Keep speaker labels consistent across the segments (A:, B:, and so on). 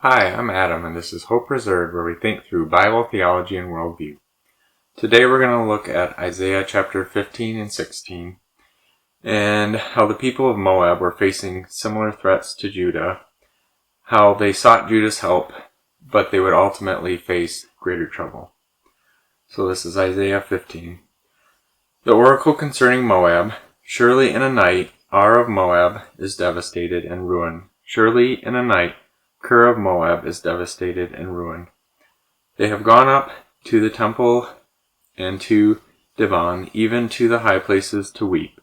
A: Hi, I'm Adam, and this is Hope Reserved, where we think through Bible theology and worldview. Today we're going to look at Isaiah chapter 15 and 16, and how the people of Moab were facing similar threats to Judah, how they sought Judah's help, but they would ultimately face greater trouble. So this is Isaiah 15. The oracle concerning Moab. Surely in a night, Ar of Moab is devastated and ruined. Surely in a night, Kir of Moab is devastated and ruined. They have gone up to the temple and to Dibon, even to the high places to weep.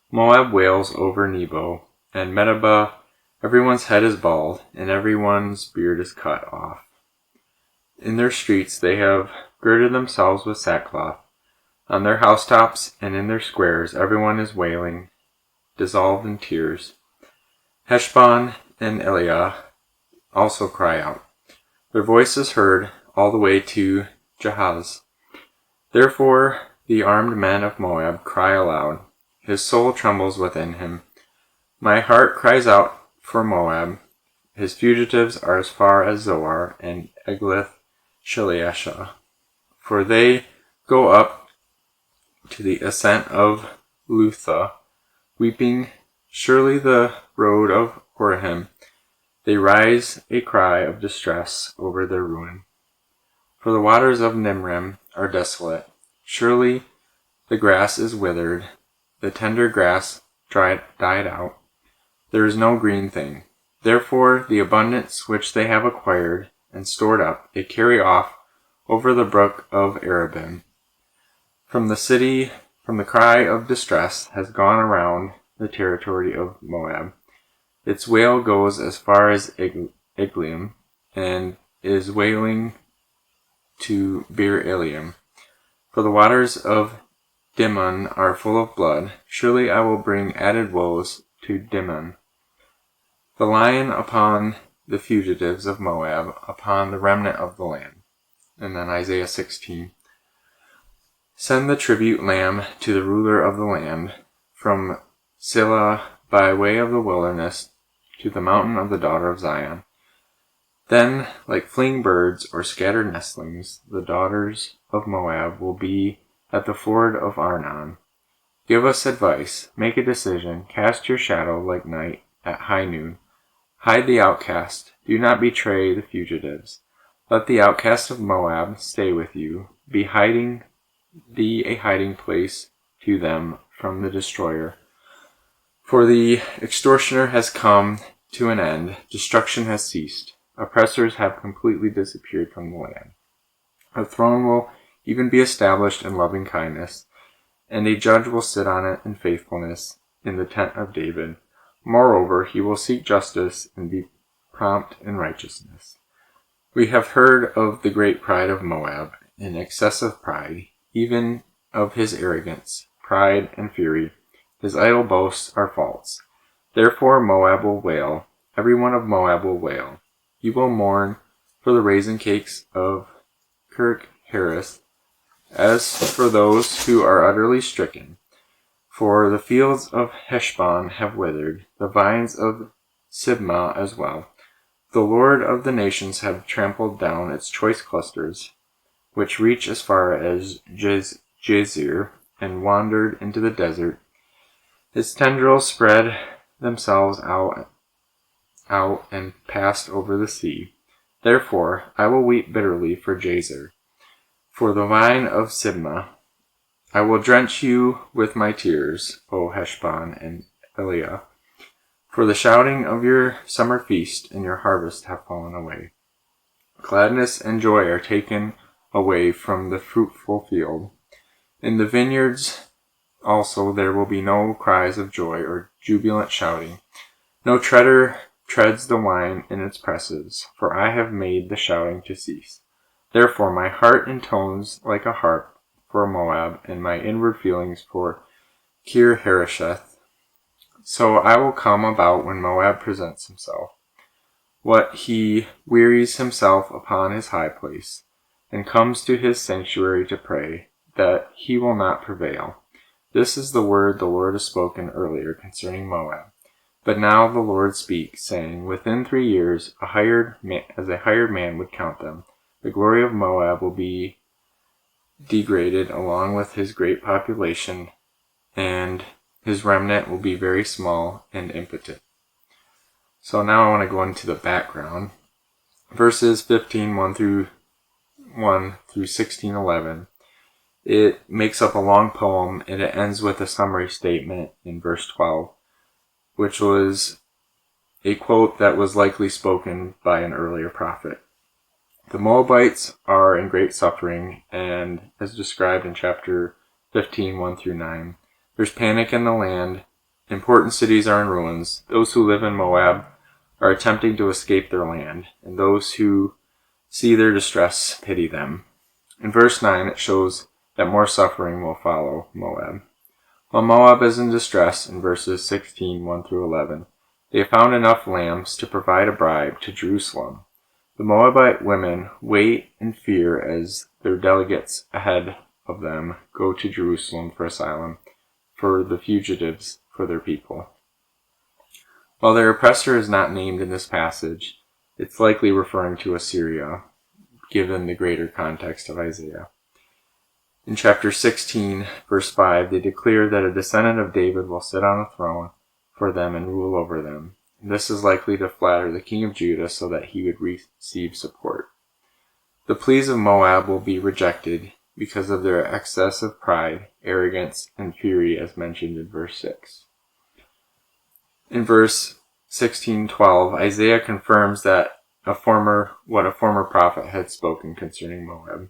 A: Moab wails over Nebo, and Medeba, everyone's head is bald, and everyone's beard is cut off. In their streets they have girded themselves with sackcloth. On their housetops and in their squares everyone is wailing, dissolved in tears. Heshbon and Eliah also cry out. Their voice is heard all the way to Jahaz. Therefore the armed men of Moab cry aloud. His soul trembles within him. My heart cries out for Moab. His fugitives are as far as Zoar and Eglath Shalisha. For they go up to the ascent of Lutha, weeping, surely the road of Horahim. They rise a cry of distress over their ruin. For the waters of Nimrim are desolate. Surely the grass is withered, the tender grass died out. There is no green thing. Therefore the abundance which they have acquired and stored up, they carry off over the brook of Arabim. From the cry of distress has gone around the territory of Moab. Its wail goes as far as Eglaim, and is wailing to Beer Eliam. For the waters of Dimon are full of blood. Surely I will bring added woes to Dimon. The lion upon the fugitives of Moab, upon the remnant of the land. And then Isaiah 16. Send the tribute lamb to the ruler of the land, from Silla by way of the wilderness to the mountain of the daughter of Zion. Then, like fleeing birds or scattered nestlings, the daughters of Moab will be at the ford of Arnon. Give us advice, make a decision, cast your shadow like night at high noon. Hide the outcast, do not betray the fugitives. Let the outcast of Moab stay with you, be a hiding place to them from the destroyer. For the extortioner has come to an end, destruction has ceased, oppressors have completely disappeared from the land. A throne will even be established in loving kindness, and a judge will sit on it in faithfulness in the tent of David. Moreover, he will seek justice and be prompt in righteousness. We have heard of the great pride of Moab, and excessive pride, even of his arrogance, pride and fury. His idle boasts are false. Therefore Moab will wail, every one of Moab will wail. He will mourn for the raisin cakes of Kirk Harris, as for those who are utterly stricken. For the fields of Heshbon have withered, the vines of Sibmah as well. The Lord of the nations have trampled down its choice clusters, which reach as far as Jazer, and wandered into the desert. Its tendrils spread themselves out and passed over the sea. Therefore I will weep bitterly for Jazer, for the vine of Sibmah. I will drench you with my tears, O Heshbon and Eliah, for the shouting of your summer feast and your harvest have fallen away. Gladness and joy are taken away from the fruitful field. In the vineyards also there will be no cries of joy or jubilant shouting. No treader treads the wine in its presses, for I have made the shouting to cease. Therefore my heart intones like a harp for Moab, and my inward feelings for Kir Hareseth. So I will come about when Moab presents himself. What he wearies himself upon his high place, and comes to his sanctuary to pray, that he will not prevail. This is the word the Lord has spoken earlier concerning Moab. But now the Lord speaks, saying, within 3 years, a hired man would count them. The glory of Moab will be degraded along with his great population, and his remnant will be very small and impotent. So now I want to go into the background. Verses 1 through 16:11. It makes up a long poem, and it ends with a summary statement in verse 12, which was a quote that was likely spoken by an earlier prophet. The Moabites are in great suffering, and as described in chapter 15, 1 through 9, there's panic in the land. Important cities are in ruins. Those who live in Moab are attempting to escape their land, and those who see their distress pity them. In verse 9, it shows that more suffering will follow Moab. While Moab is in distress, in verses 16, 1 through 11, they have found enough lambs to provide a bribe to Jerusalem. The Moabite women wait in fear as their delegates ahead of them go to Jerusalem for asylum for the fugitives for their people. While their oppressor is not named in this passage, it's likely referring to Assyria, given the greater context of Isaiah. In chapter 16, verse 5, they declare that a descendant of David will sit on a throne for them and rule over them. This is likely to flatter the king of Judah so that he would receive support. The pleas of Moab will be rejected because of their excessive pride, arrogance, and fury as mentioned in verse 6. In verse 16:12, Isaiah confirms that what a former prophet had spoken concerning Moab.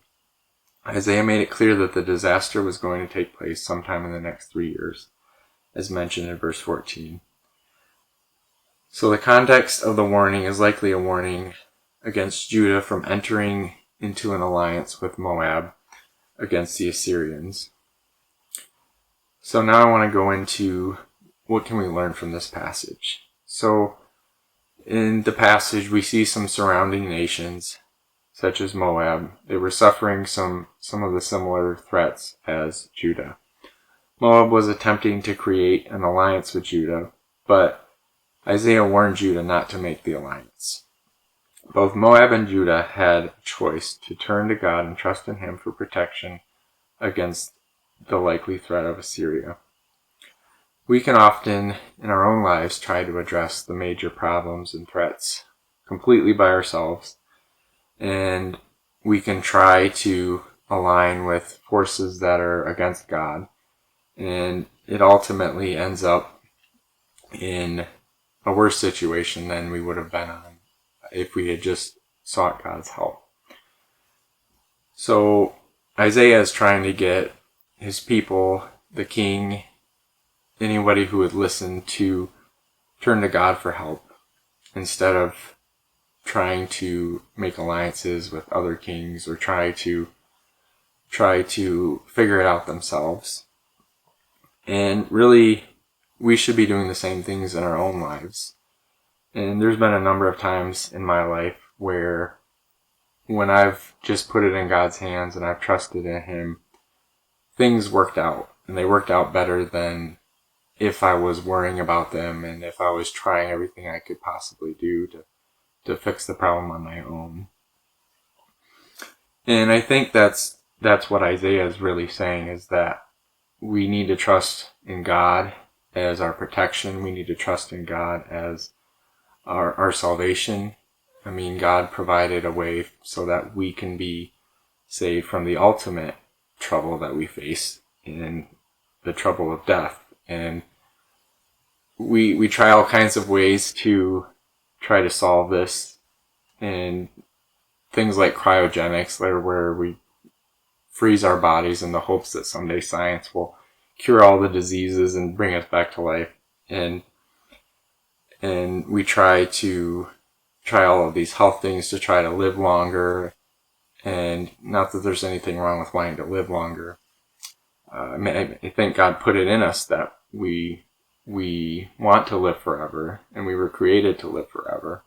A: Isaiah made it clear that the disaster was going to take place sometime in the next 3 years, as mentioned in verse 14. So the context of the warning is likely a warning against Judah from entering into an alliance with Moab against the Assyrians. So now I want to go into what can we learn from this passage. So in the passage we see some surrounding nations, such as Moab. They were suffering some of the similar threats as Judah. Moab was attempting to create an alliance with Judah, but Isaiah warned Judah not to make the alliance. Both Moab and Judah had a choice to turn to God and trust in Him for protection against the likely threat of Assyria. We can often, in our own lives, try to address the major problems and threats completely by ourselves, and we can try to align with forces that are against God, and it ultimately ends up in a worse situation than we would have been in if we had just sought God's help. So Isaiah is trying to get his people, the king, anybody who would listen, to turn to God for help instead of trying to make alliances with other kings or try to figure it out themselves. And really, we should be doing the same things in our own lives. And there's been a number of times in my life where when I've just put it in God's hands and I've trusted in Him, things worked out. And they worked out better than if I was worrying about them and if I was trying everything I could possibly do to fix the problem on my own. And I think that's what Isaiah is really saying, is that we need to trust in God as our protection. We need to trust in God as our salvation. I mean, God provided a way so that we can be saved from the ultimate trouble that we face, in the trouble of death. And we try all kinds of ways to try to solve this, and things like cryogenics, where we freeze our bodies in the hopes that someday science will cure all the diseases and bring us back to life. And we try all of these health things to try to live longer. And not that there's anything wrong with wanting to live longer. I think God put it in us that we want to live forever, and we were created to live forever.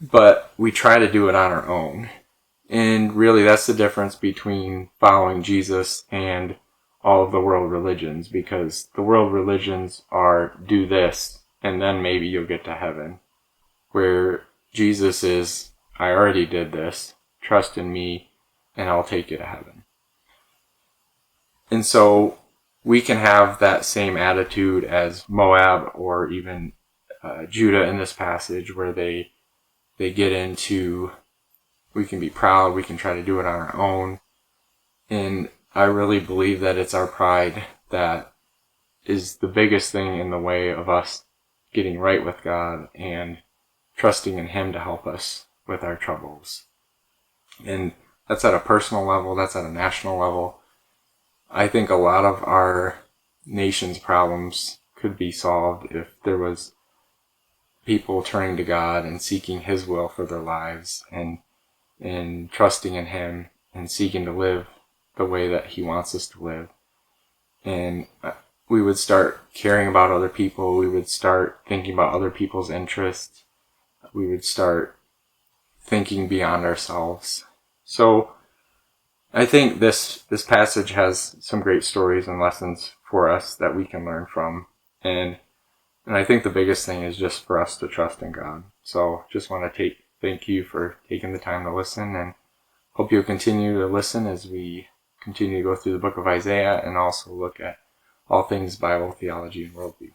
A: But we try to do it on our own. And really, that's the difference between following Jesus and all of the world religions, because the world religions are do this and then maybe you'll get to heaven. Where Jesus is, I already did this, trust in me and I'll take you to heaven. And so we can have that same attitude as Moab or even Judah in this passage, where they get into, we can be proud, we can try to do it on our own. And I really believe that it's our pride that is the biggest thing in the way of us getting right with God and trusting in Him to help us with our troubles. And that's at a personal level, that's at a national level. I think a lot of our nation's problems could be solved if there was people turning to God and seeking His will for their lives and trusting in Him and seeking to live the way that He wants us to live. And we would start caring about other people. We would start thinking about other people's interests. We would start thinking beyond ourselves. So I think this passage has some great stories and lessons for us that we can learn from. And I think the biggest thing is just for us to trust in God. So just want to thank you for taking the time to listen, and hope you'll continue to listen as we continue to go through the book of Isaiah and also look at all things Bible, theology, and worldview.